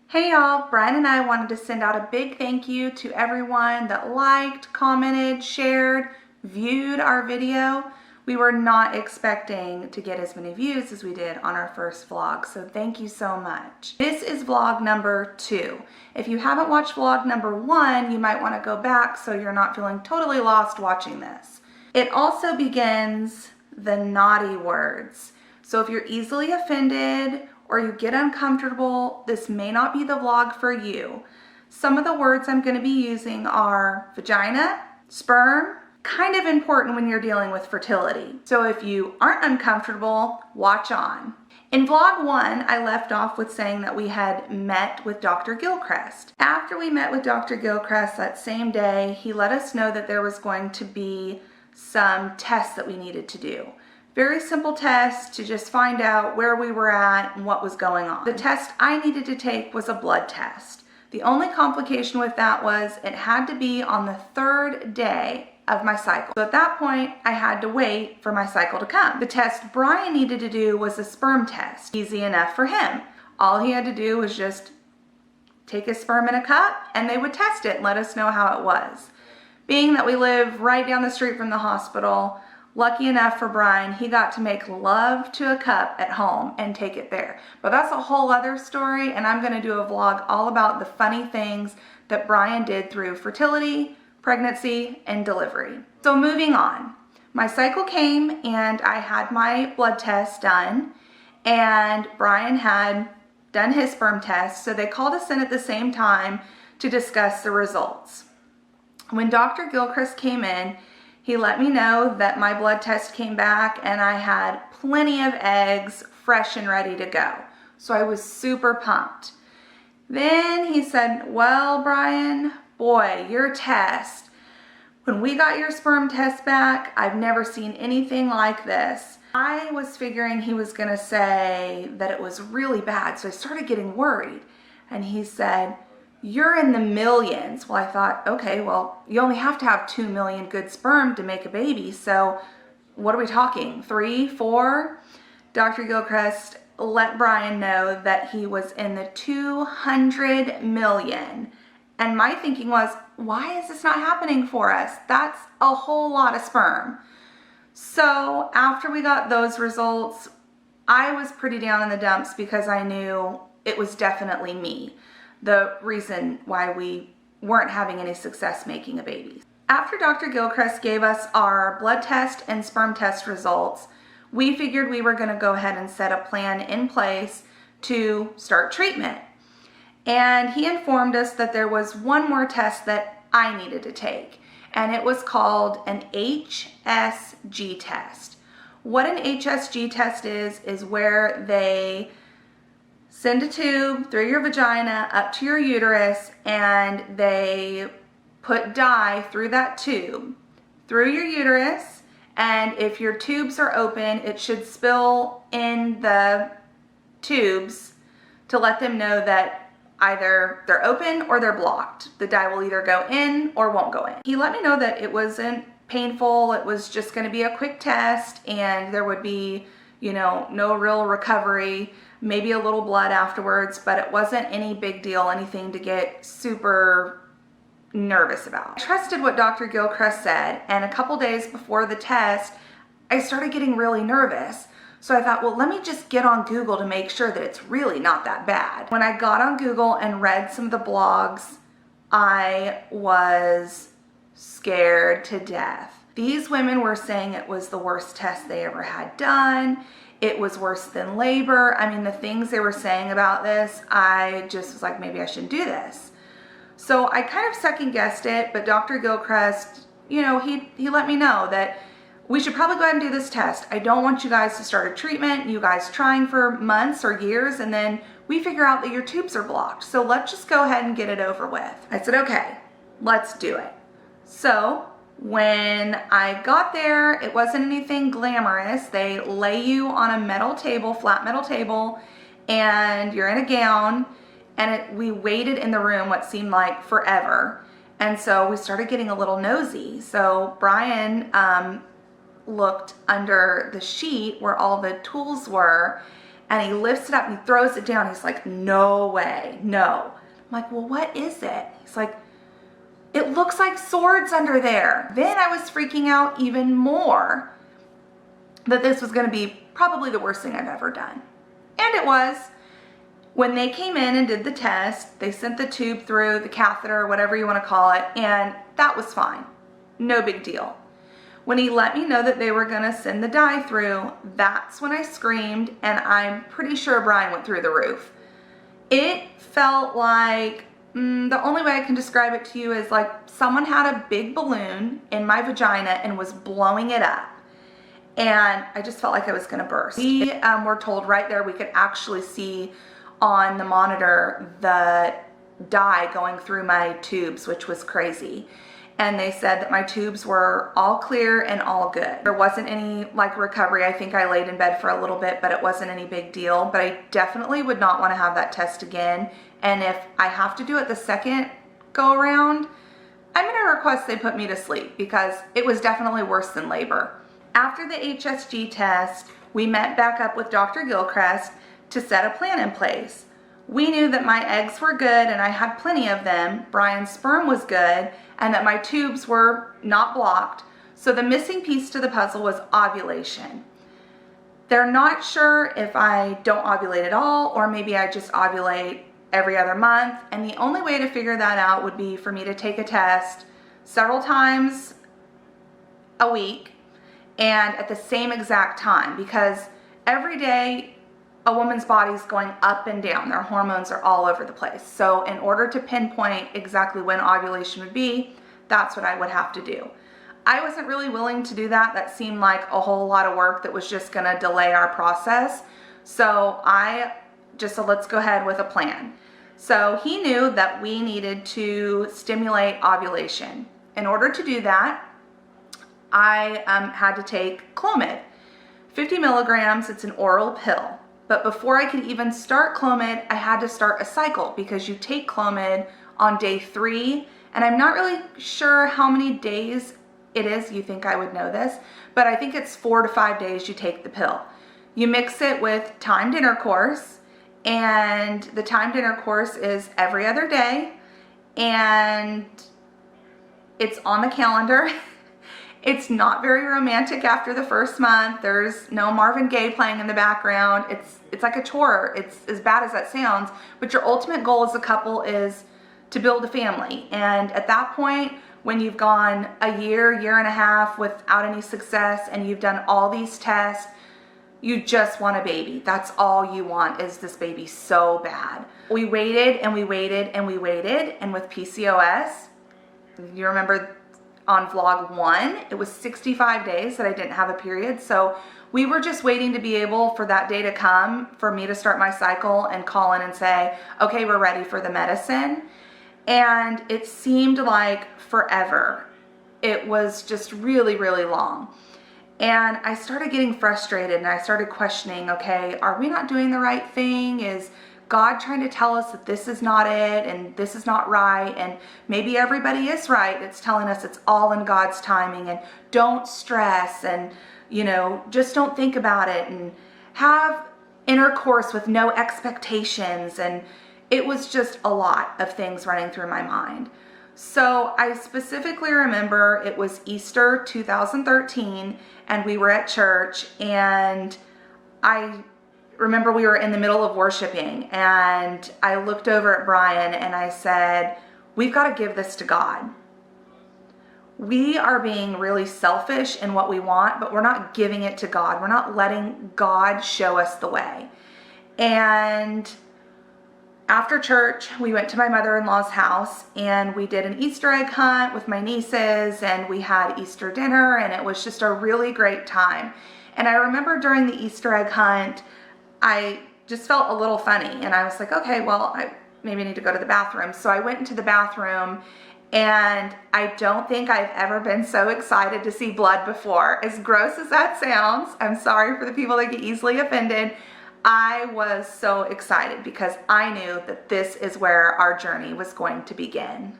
Hey y'all, Brian and I wanted to send out a big thank you to everyone that liked, commented, shared, viewed our video. We were not expecting to get as many views as we did on our first vlog, so thank you so much. This is vlog number 2. If you haven't watched vlog number 1, you might want to go back so you're not feeling totally lost watching this. It also begins the naughty words. So if you're easily offended or you get uncomfortable, this may not be the vlog for you. Some of the words I'm going to be using are vagina, sperm, kind of important when you're dealing with fertility. So if you aren't uncomfortable, watch on. In vlog 1, I left off with saying that we had met with Dr. Gilchrist. After we met with Dr. Gilchrist that same day, he let us know that there was going to be some tests that we needed to do. Very simple test to just find out where we were at and what was going on. The test I needed to take was a blood test. The only complication with that was it had to be on the 3rd day of my cycle. So at that point, I had to wait for my cycle to come. The test Brian needed to do was a sperm test. Easy enough for him. All he had to do was just take his sperm in a cup and they would test it and let us know how it was. Being that we live right down the street from the hospital, lucky enough for Brian, he got to make love to a cup at home and take it there. But that's a whole other story, and I'm gonna do a vlog all about the funny things that Brian did through fertility, pregnancy, and delivery. So moving on, my cycle came and I had my blood test done, and Brian had done his sperm test, so they called us in at the same time to discuss the results. When Dr. Gilchrist came in, he let me know that my blood test came back and I had plenty of eggs fresh and ready to go. So I was super pumped. Then he said, well, Brian, boy, your test, when we got your sperm test back, I've never seen anything like this. I was figuring he was gonna say that it was really bad, so I started getting worried. And he said, you're in the millions. Well, I thought, okay, well, you only have to have 2 million good sperm to make a baby. So what are we talking? 3, 4? Dr. Gilchrist let Brian know that he was in the 200 million. And my thinking was, why is this not happening for us? That's a whole lot of sperm. So after we got those results, I was pretty down in the dumps because I knew it was definitely me, the reason why we weren't having any success making a baby. After Dr. Gilchrist gave us our blood test and sperm test results, we figured we were going to go ahead and set a plan in place to start treatment. And he informed us that there was one more test that I needed to take, and it was called an HSG test. What an HSG test is where they send a tube through your vagina up to your uterus, and they put dye through that tube through your uterus, and if your tubes are open, it should spill in the tubes to let them know that either they're open or they're blocked. The dye will either go in or won't go in. He let me know that it wasn't painful, it was just going to be a quick test, and there would be, you know, no real recovery, maybe a little blood afterwards, but it wasn't any big deal, anything to get super nervous about. I trusted what Dr. Gilchrist said, and a couple days before the test, I started getting really nervous. So I thought, well, let me just get on Google to make sure that it's really not that bad. When I got on Google and read some of the blogs, I was scared to death. These women were saying it was the worst test they ever had done. It was worse than labor. I mean, the things they were saying about this, I just was like, maybe I shouldn't do this. So I kind of second guessed it, but Dr. Gilchrist, you know, he let me know that we should probably go ahead and do this test. I don't want you guys to start a treatment, you guys trying for months or years, and then we figure out that your tubes are blocked. So let's just go ahead and get it over with. I said, okay, let's do it. So when I got there, it wasn't anything glamorous. They lay you on a metal table, flat metal table, and you're in a gown, and we waited in the room what seemed like forever. And so we started getting a little nosy. So Brian looked under the sheet where all the tools were, and he lifts it up and he throws it down. He's like, no way, no. I'm like, well, what is it? He's like, it looks like swords under there. Then I was freaking out even more that this was gonna be probably the worst thing I've ever done. And it was. When they came in and did the test, they sent the tube through, the catheter, whatever you wanna call it, and that was fine. No big deal. When he let me know that they were gonna send the dye through, that's when I screamed, and I'm pretty sure Brian went through the roof. It felt like, the only way I can describe it to you is like someone had a big balloon in my vagina and was blowing it up. And I just felt like I was gonna burst. We were told right there we could actually see on the monitor the dye going through my tubes, which was crazy. And they said that my tubes were all clear and all good. There wasn't any like recovery. I think I laid in bed for a little bit, but it wasn't any big deal. But I definitely would not want to have that test again. And if I have to do it the second go around, I'm gonna request they put me to sleep because it was definitely worse than labor. After the HSG test, we met back up with Dr. Gilchrist to set a plan in place. We knew that my eggs were good and I had plenty of them, Brian's sperm was good, and that my tubes were not blocked. So the missing piece to the puzzle was ovulation. They're not sure if I don't ovulate at all, or maybe I just ovulate every other month, and the only way to figure that out would be for me to take a test several times a week and at the same exact time, because every day a woman's body is going up and down. Their hormones are all over the place. So in order to pinpoint exactly when ovulation would be, that's what I would have to do. I wasn't really willing to do that. That seemed like a whole lot of work that was just gonna delay our process. So I just said, let's go ahead with a plan. So he knew that we needed to stimulate ovulation. In order to do that, I had to take Clomid. 50 milligrams, it's an oral pill. But before I could even start Clomid, I had to start a cycle because you take Clomid on day 3, and I'm not really sure how many days it is. You think I would know this, but I think it's 4 to 5 days you take the pill. You mix it with timed intercourse, and the timed intercourse is every other day, and it's on the calendar. It's not very romantic after the first month. There's no Marvin Gaye playing in the background. It's like a chore. It's as bad as that sounds, but your ultimate goal as a couple is to build a family. And at that point, when you've gone a year and a half without any success and you've done all these tests, you just want a baby. That's all you want, is this baby so bad. We waited and we waited and we waited, and with PCOS, you remember on vlog 1, it was 65 days that I didn't have a period. So we were just waiting to be able for that day to come for me to start my cycle and call in and say, okay, we're ready for the medicine. And it seemed like forever. It was just really, really long. And I started getting frustrated and I started questioning, okay, are we not doing the right thing? Is God trying to tell us that this is not it and this is not right, and maybe everybody is right that's telling us it's all in God's timing, and don't stress, and you know, just don't think about it, and have intercourse with no expectations. And it was just a lot of things running through my mind. So I specifically remember it was Easter 2013 and we were at church, and I remember we were in the middle of worshiping, and I looked over at Brian and I said, we've got to give this to God. We are being really selfish in what we want, but we're not giving it to God. We're not letting God show us the way. And after church, we went to my mother-in-law's house and we did an Easter egg hunt with my nieces, and we had Easter dinner, and it was just a really great time. And I remember during the Easter egg hunt, I just felt a little funny, and I was like, okay, well, I maybe need to go to the bathroom. So I went into the bathroom, and I don't think I've ever been so excited to see blood before. As gross as that sounds, I'm sorry for the people that get easily offended. I was so excited because I knew that this is where our journey was going to begin.